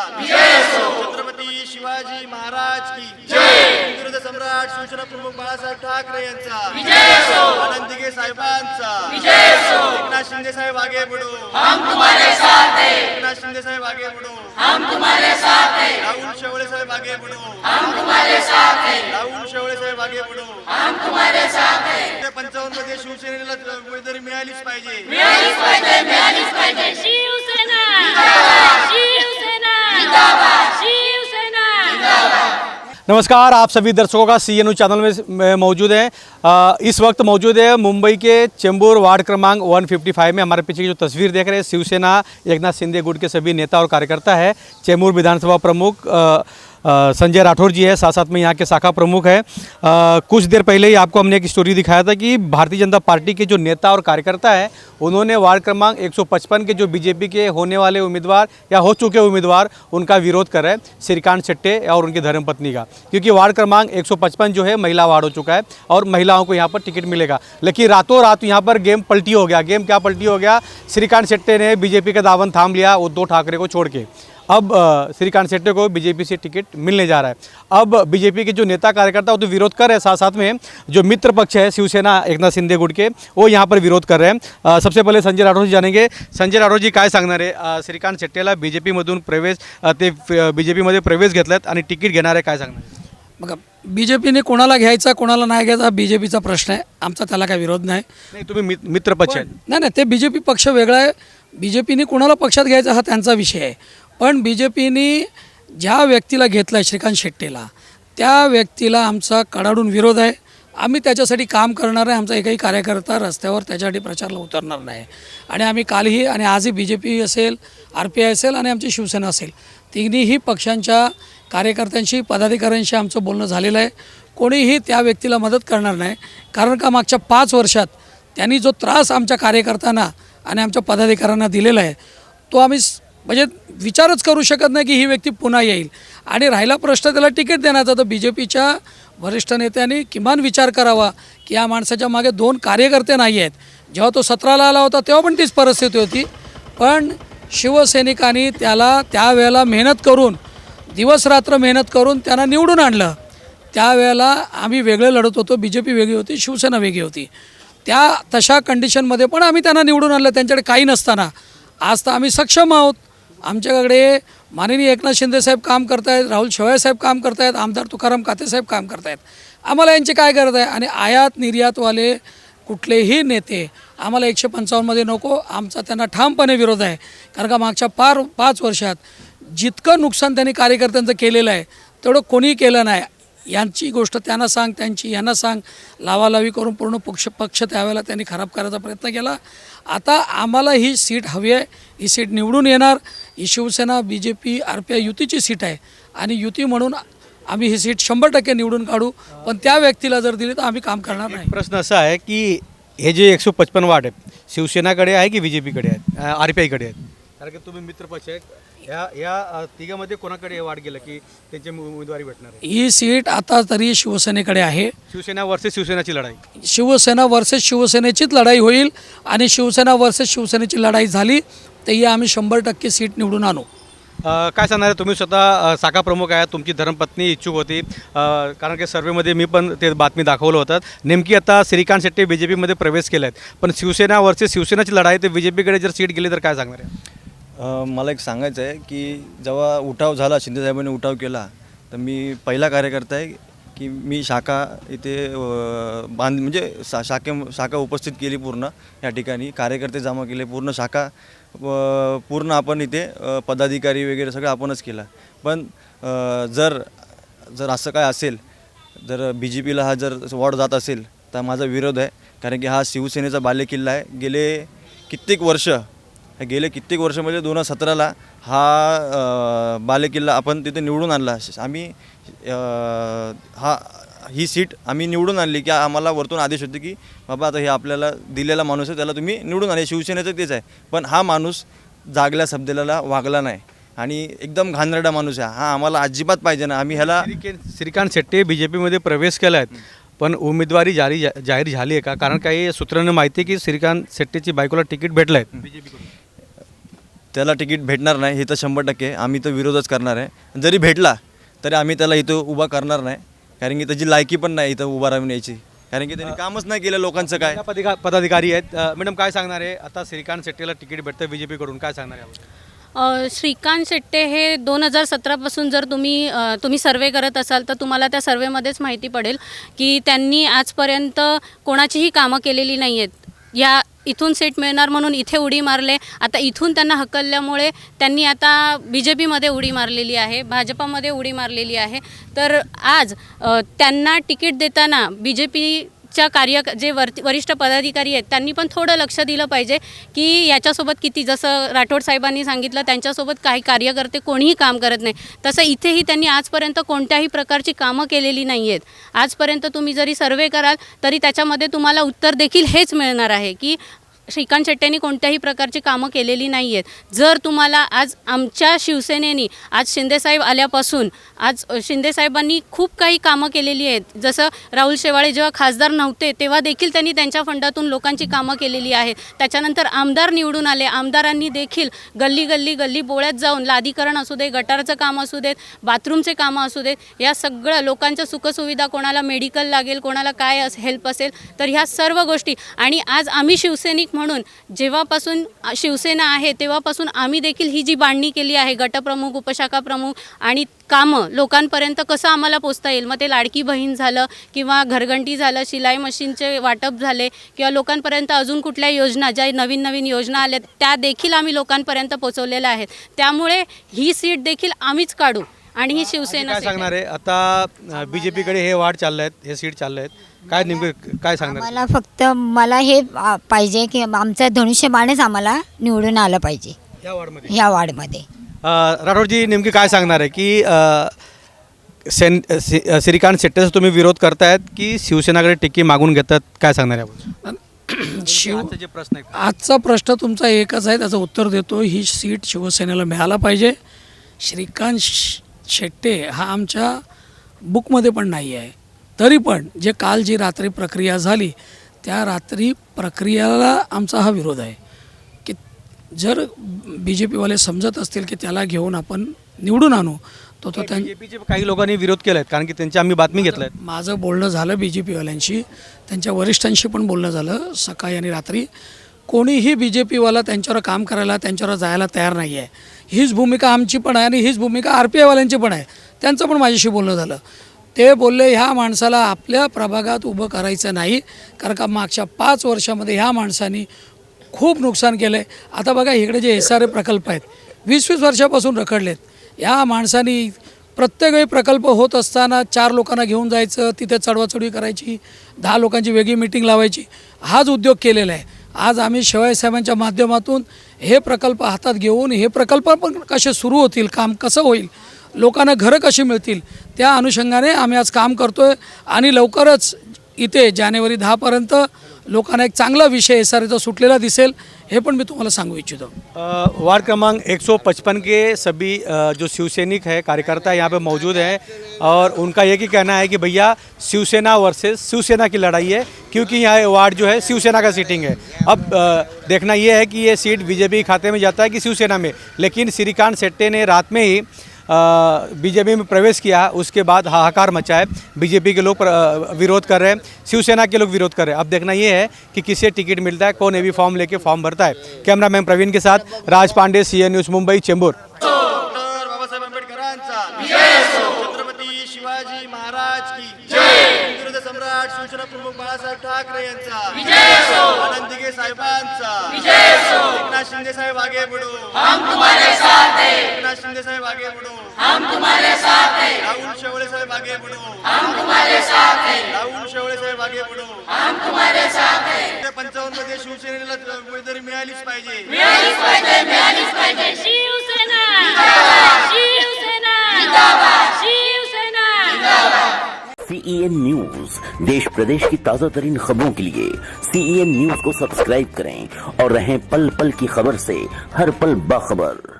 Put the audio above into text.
छत्रपती शिवाजी महाराज की हिंदुत्व सम्राट शिवसेना प्रमुख बाळासाहेब ठाकरे यांचा आनंद दिघे साहेबांचा एकनाथ शिंदे साहेब आगे बढ़ो, हम तुम्हारे साथ हैं। एकनाथ शिंदे साहेब आगे बढ़ो, हम तुम्हारे साथ हैं। राहुल शेवाळे साहेब आगे बढ़ो, हम तुम्हारे साथ हैं। राहुल शेवाळे साहेब आगे बढ़ो, हम तुम्हारे साथ हैं। 55 मध्ये शिवसेनेला उमेदवारी मिळालीच पाहिजे, मिळालीच पाहिजे, मिळालीच पाहिजे। शिवसेना जिंदाबाद, शिवसेना जिंदाबाद, शिवसेना जिंदाबाद। नमस्कार, आप सभी दर्शकों का CNU चैनल में मौजूद है। इस वक्त मौजूद है मुंबई के चेंबूर वार्ड क्रमांक 155 में। हमारे पीछे की जो तस्वीर देख रहे हैं, शिवसेना एकनाथ शिंदे गुट के सभी नेता और कार्यकर्ता है। चेंबूर विधानसभा प्रमुख संजय राठौर जी है, साथ साथ में यहाँ के शाखा प्रमुख है। कुछ देर पहले ही आपको हमने एक स्टोरी दिखाया था कि भारतीय जनता पार्टी के जो नेता और कार्यकर्ता हैं, उन्होंने वार्ड क्रमांक 155 के जो बीजेपी के होने वाले उम्मीदवार या हो चुके उम्मीदवार, उनका विरोध कर रहे हैं, श्रीकांत शेट्टे और उनकी धर्मपत्नी का। क्योंकि वार्ड क्रमांक 155 जो है महिला वार्ड हो चुका है और महिलाओं को यहाँ पर टिकट मिलेगा। लेकिन रातों रात यहाँ पर गेम पलटी हो गया। गेम क्या पलटी हो गया? श्रीकांत शेट्टे ने बीजेपी का दामन थाम लिया उद्धव ठाकरे को छोड़ के। अब श्रीकांत शेट्टे को बीजेपी से टिकट मिलने जा रहा है। अब बीजेपी के जो नेता कार्यकर्ता वो तो विरोध कर रहे हैं, साथ साथ में जो मित्र पक्ष है शिवसेना एकनाथ शिंदे गुट के, वो यहाँ पर विरोध कर रहे हैं। सबसे पहले संजय राठौर जी जानेंगे। संजय राठौर जी, काय सांगणार आहे? श्रीकांत शेट्टेला बीजेपीमधून प्रवेश ते बीजेपीमध्ये प्रवेश घेतलात आणि तिकीट घेणार आहे, काय सांगणार आहे? बघा, बीजेपीने कोणाला घ्यायचा कोणाला नाही घ्यायचा बीजेपीचा प्रश्न आहे, आमचा त्याला काही विरोध नाही। नाही, तुम्ही मित्र पक्ष आहेत। नाही, ते बीजेपी पक्ष वेगळा आहे। बीजेपीने कोणाला पक्षात घ्यायचा हा त्यांचा विषय आहे। पण बीजेपीने ज्या व्यक्तीला घेतलं आहे श्रीकांत शेट्टेला, त्या व्यक्तीला आमचा कडाडून विरोध आहे। आम्ही त्याच्यासाठी काम करणार आहे। आमचा एकही कार्यकर्ता रस्त्यावर त्याच्यासाठी प्रचाराला उतरणार नाही। आणि आम्ही कालही आणि आजही BJP असेल, RPI असेल आणि आमची शिवसेना असेल, तिन्हीही पक्षांच्या कार्यकर्त्यांशी पदाधिकाऱ्यांशी आमचं बोलणं झालेलं आहे। कोणीही त्या व्यक्तीला मदत करणार नाही। कारण का मागच्या 5 वर्षात त्यांनी जो त्रास आमच्या कार्यकर्त्यांना आणि आमच्या पदाधिकाऱ्यांना दिलेला आहे, तो आम्ही म्हणजे विचारच करू शकत नाही की ही व्यक्ती पुन्हा येईल। आणि राहिला प्रश्न त्याला तिकीट देण्याचा, तर BJPच्या वरिष्ठ नेत्यांनी किमान विचार करावा की या माणसाच्या मागे 2 कार्यकर्ते नाही आहेत। जेव्हा तो 17ला आला होता तेव्हा पण तीच परिस्थिती होती, पण शिवसैनिकांनी त्याला त्यावेळेला मेहनत करून, दिवस रात्र मेहनत करून त्यांना निवडून आणलं। त्यावेळेला आम्ही वेगळे लढत होतो, BJP वेगळी होती, शिवसेना वेगळी होती। त्या तशा कंडिशनमध्ये पण आम्ही त्यांना निवडून आणलं, त्यांच्याकडे काही नसताना। आज तर आम्ही सक्षम आहोत। आमच्याकडे माननीय एकनाथ शिंदे साहेब काम करतायत, राहुल शेवाळे साहेब काम करतायत, आमदार तुकाराम काते साहेब काम करतायत। आम्हाला यांची काय गरज आहे? आणि आयात निर्यातवाले कुठलेही नेते आम्हाला 155 मध्ये नको, आमचा त्यांना ठामपणे विरोध आहे। कारण का मागच्या 5 वर्षात जितकं नुकसान त्यांनी कार्यकर्त्यांचं केलेलं आहे तेवढं कोणी केलं नाही। यांची गोष्ट त्यांना सांग, त्यांची यांना सांग, लावालावी करून पूर्ण पक्ष त्यावेळेला त्यांनी खराब करायचा प्रयत्न केला। आता आम्हाला ही सीट हवी आहे, ही सीट निवडून येणार। ही शिवसेना BJP RPI युतीची सीट आहे आणि युती म्हणून आम्ही ही सीट 100% निवडून काढू। पण त्या व्यक्तीला जर दिली तर आम्ही काम करणार नाही। प्रश्न असा आहे की हे जे 155 वार्ड आहेत, शिवसेनाकडे आहे की BJPकडे आहेत, RPIकडे आहेत? कारण की तुम्ही मित्र पक्ष आहेत, या तिघामध्ये कोणाकडे वाढ गेलं की त्यांची उमेदवारी भेटणार आहे? ही सीट आता तरी शिवसेनेकडे आहे। शिवसेना वर्सेस शिवसेनाची लढाई, शिवसेना वर्सेस शिवसेनेचीच लढाई होईल आणि शिवसेना वर्सेस शिवसेनेची लढाई झाली तर आम्ही 100% सीट निवडून आणू। काय सांगणार आहे? तुम्ही स्वतः शाखा प्रमुख आहे, तुमची धर्मपत्नी इच्छुक होती, कारण की सर्वेमध्ये मी पण ते बातमी दाखवलं होतं। नेमकी आता श्रीकांत शेट्टे BJPमध्ये प्रवेश केला आहे, पण शिवसेना वर्सेस शिवसेनाची लढाई, तर BJPकडे जर सीट गेली तर काय सांगणार आहे? मला एक सांगायचं आहे की जेव्हा उठाव झाला, शिंदेसाहेबांनी उठाव केला, तर मी पहिला कार्यकर्ता आहे की मी शाखा इथे म्हणजे शाखा उपस्थित केली पूर्ण। या ठिकाणी कार्यकर्ते जमा केले, पूर्ण शाखा पूर्ण आपण इथे पदाधिकारी वगैरे सगळं आपणच केला। पण जर असं काय असेल, जर BJPला हा जर वॉर्ड जात असेल तर माझा विरोध आहे। कारण की हा शिवसेनेचा बालेकिल्ला आहे। गेले कित्येक वर्ष म्हणजे 2017ला हा बालेकिल्ला आपण तिथे निवडून आणला। आम्ही ही सीट आम्ही निवडून आणली की आम्हाला वरतून आदेश होते की बाबा आता हे आपल्याला दिलेला माणूस आहे, त्याला तुम्ही निवडून आणले। शिवसेनेचं तेच आहे, पण हा माणूस जागल्या शब्दाला वागला नाही आणि एकदम घाणेरडा माणूस आहे हा। आम्हाला अजिबात पाहिजे ना। आम्ही ह्याला श्रीकांत शेट्टे BJPमध्ये प्रवेश केला आहे, पण उमेदवारी जाहीर झाली आहे का? कारण काही सूत्रांना माहिती आहे की श्रीकांत शेट्टेची बायकोला तिकीट भेटलं आहे BJPकडून। त्याला तिकीट भेटणार नाही हे तर 100% आम्ही तर विरोधच करणार आहे. जरी भेटला तरी आम्ही त्याला इथं उभा करणार नाही, कारण की त्याची लायकी पण नाही इथं उभा राहून यायची, कारण की त्यांनी कामच नाही केलं लोकांचं काय. पदाधिकारी आहेत. मॅडम काय सांगणार आहे, आता श्रीकांत शेट्टीला तिकीट भेटतं बीजेपीकडून, काय सांगणार आहे? श्रीकांत शेट्टे हे 2017पासून जर तुम्ही सर्वे करत असाल तर तुम्हाला त्या सर्वेमध्येच माहिती पडेल की त्यांनी आजपर्यंत कोणाचीही कामं केलेली नाही आहेत. या इथून सीट मिळणार म्हणून इथे उडी मारले, आता इथून त्यांना हकलल्यामुळे त्यांनी आता BJPमध्ये उडी मारलेली आहे, भाजपामध्ये उडी मारलेली आहे. तर आज त्यांना तिकीट देताना BJPच्या जे वरिष्ठ पदाधिकारी आहेत त्यांनी पण थोडं लक्ष दिलं पाहिजे की याच्यासोबत किती, जसं राठोड साहेबांनी सांगितलं त्यांच्यासोबत काही कार्यकर्ते कोणीही काम करत नाही, तसं इथेही त्यांनी आजपर्यंत कोणत्याही प्रकारची कामं केलेली नाही आहेत. आजपर्यंत तुम्ही जरी सर्वे कराल तरी त्याच्यामध्ये तुम्हाला उत्तर देखील हेच मिळणार आहे की श्रीकांत शेट्टेंनी कोणत्याही प्रकारची कामं केलेली नाही आहेत. जर तुम्हाला आज आमच्या शिवसेनेनी आज शिंदेसाहेब आल्यापासून आज शिंदेसाहेबांनी खूप काही कामं केलेली आहेत. जसं राहुल शेवाळे जेव्हा खासदार नव्हते तेव्हा देखील त्यांनी त्यांच्या फंडातून लोकांची कामं केलेली आहेत. त्याच्यानंतर आमदार निवडून आले, आमदारांनी देखील गल्ली बोळ्यात जाऊन लादीकरण असू दे, गटारचं काम असू देत, बाथरूमचे कामं असू देत, या सगळं लोकांच्या सुखसुविधा, कोणाला मेडिकल लागेल, कोणाला काय हेल्प असेल, तर ह्या सर्व गोष्टी. आणि आज आम्ही शिवसैनिक म्हणून जेव्हापासून शिवसेना आहे तेव्हापासून आम्ही देखील ही जी बांधणी केली आहे, गटप्रमुख, उपशाखा प्रमुख आणि कामं लोकांपर्यंत कसं आम्हाला पोचता येईल, मग ते लाडकी बहीण झालं किंवा घरघंटी झालं, शिलाई मशीनचे वाटप झाले किंवा लोकांपर्यंत अजून कुठल्या योजना, ज्या नवीन योजना आल्या त्या देखील आम्ही लोकांपर्यंत पोचवलेल्या आहेत. त्यामुळे ही सीट देखील आम्हीच काढू आणि ही शिवसेना काय सांगणार आहे, आता बीजेपीकडे हे वाढ चालले आहेत, हे सीट चालले आहेत, काय नेमकं काय सांगणार? मला हे पाहिजे की आमचं धनुष्यबाणच आम्हाला निवडून आलं पाहिजे ह्या वार्डमध्ये. राठोडजी नेमकी काय सांगणार आहे की श्रीकांत शेट्टेचा तुम्ही विरोध करतायत की शिवसेनाकडे टिकी मागून घेतात, काय सांगणार आहे? जे प्रश्न आजचा प्रश्न तुमचा एकच आहे, त्याचं उत्तर देतो. ही सीट शिवसेनेला मिळायला पाहिजे. श्रीकांत शेट्टे हा आमच्या बुकमध्ये पण नाही आहे, तरी पण काल जी रात्री प्रक्रिया झाली त्या रात्री प्रक्रियाला आमचा हा विरोध आहे की जर BJPवाले समजत असतील की त्याला घेऊन आपण निवडून आणू तो BJPचे काही लोकांनी विरोध केला आहे, कारण की त्यांची आम्ही बातमी घेतलं आहे. माझं बोलणं झालं BJPवाल्यांशी, त्यांच्या वरिष्ठांशी पण बोलणं झालं सकाळी आणि रात्री. कोणीही BJPवाला त्यांच्यावर काम करायला, त्यांच्यावर जायला तयार नाही आहे. हीच भूमिका आमची पण आहे आणि हीच भूमिका RPIवाल्यांची पण आहे. त्यांचं पण माझ्याशी बोलणं झालं. ते बोलले ह्या माणसाला आपल्या प्रभागात उभं करायचं नाही, कारण का मागच्या 5 वर्षामध्ये ह्या माणसांनी खूप नुकसान केलं आहे. आता बघा इकडे जे SRA प्रकल्प आहेत 20-20 वर्षापासून रखडलेत. या माणसांनी प्रत्येक वेळी प्रकल्प होत असताना 4 लोकांना घेऊन जायचं, तिथे चढवाचढवी करायची, 10 लोकांची वेगळी मीटिंग लावायची, हाच उद्योग केलेला आहे. आज आम्ही शेवाळे साहेबांच्या माध्यमातून हे प्रकल्प हातात घेऊन हे प्रकल्प पण कसे सुरू होतील, काम कसं होईल, लोकांना घरं कशी मिळतील, त्या अनुषंगाने आम्ही आज काम करतो आहे. आणि लवकरच इथे जानेवारी 10पर्यंत लोकांना एक चांगला विषय SRAचा सुटलेला दिसेल, हे पण मी तुम्हाला सांगू इच्छितो. वार्ड क्रमांक 155 के सभी जो शिवसैनिक है, कार्यकर्ता यहाँ पे मौजूद हैं और उनका एक ही कहना है कि भैया शिवसेना वर्सेस शिवसेना की लड़ाई है, क्योंकि यहाँ वार्ड जो है शिवसेना का सीटिंग है. अब देखना ये है कि ये सीट BJP खाते में जाता है कि शिवसेना में. लेकिन श्रीकांत शेट्टे ने रात में ही BJP में प्रवेश किया, उसके बाद हाहाकार मचा है. BJP के लोग विरोध कर रहे हैं, शिवसेना के लोग विरोध कर रहे हैं. अब देखना ये है कि किसे टिकट मिलता है, कौन भी फॉर्म लेके फॉर्म भरता है. कैमरामैन प्रवीण के साथ Raj Pandey, CN news Mumbai, Chembur. Doctor Babasaheb आंबेडकरांचा छत्रपती शिवाजी महाराज की हिंदुत्व सम्राट शिवसेना प्रमुख बाळासाहेब ठाकरे यांचा, आनंद दिघे साहेबांचा, एकनाथ शिंदे साहेब आगे बढ़ो, हम तुम्हारे साथ हैं. एकनाथ शिंदे साहेब आगे बढ़ो, हम तुम्हारे साथ हैं. राहुल शेवाळे साहेब आगे बढ़ो, हम तुम्हारे साथ हैं. राहुल शेवाळे साहेब आगे बढ़ो, हम तुम्हारे साथ हैं. 55 मध्ये शिवसेनेला उमेदवारी मिळालीच पाहिजे. शिवसेना शिवसेना शिवसेना. CEN न्यूज, देश प्रदेश की ताजा तरीन खबरों के लिए CEN न्यूज को सब्सक्राइब करें और रहें पल पल की खबर से हर पल बाखबर.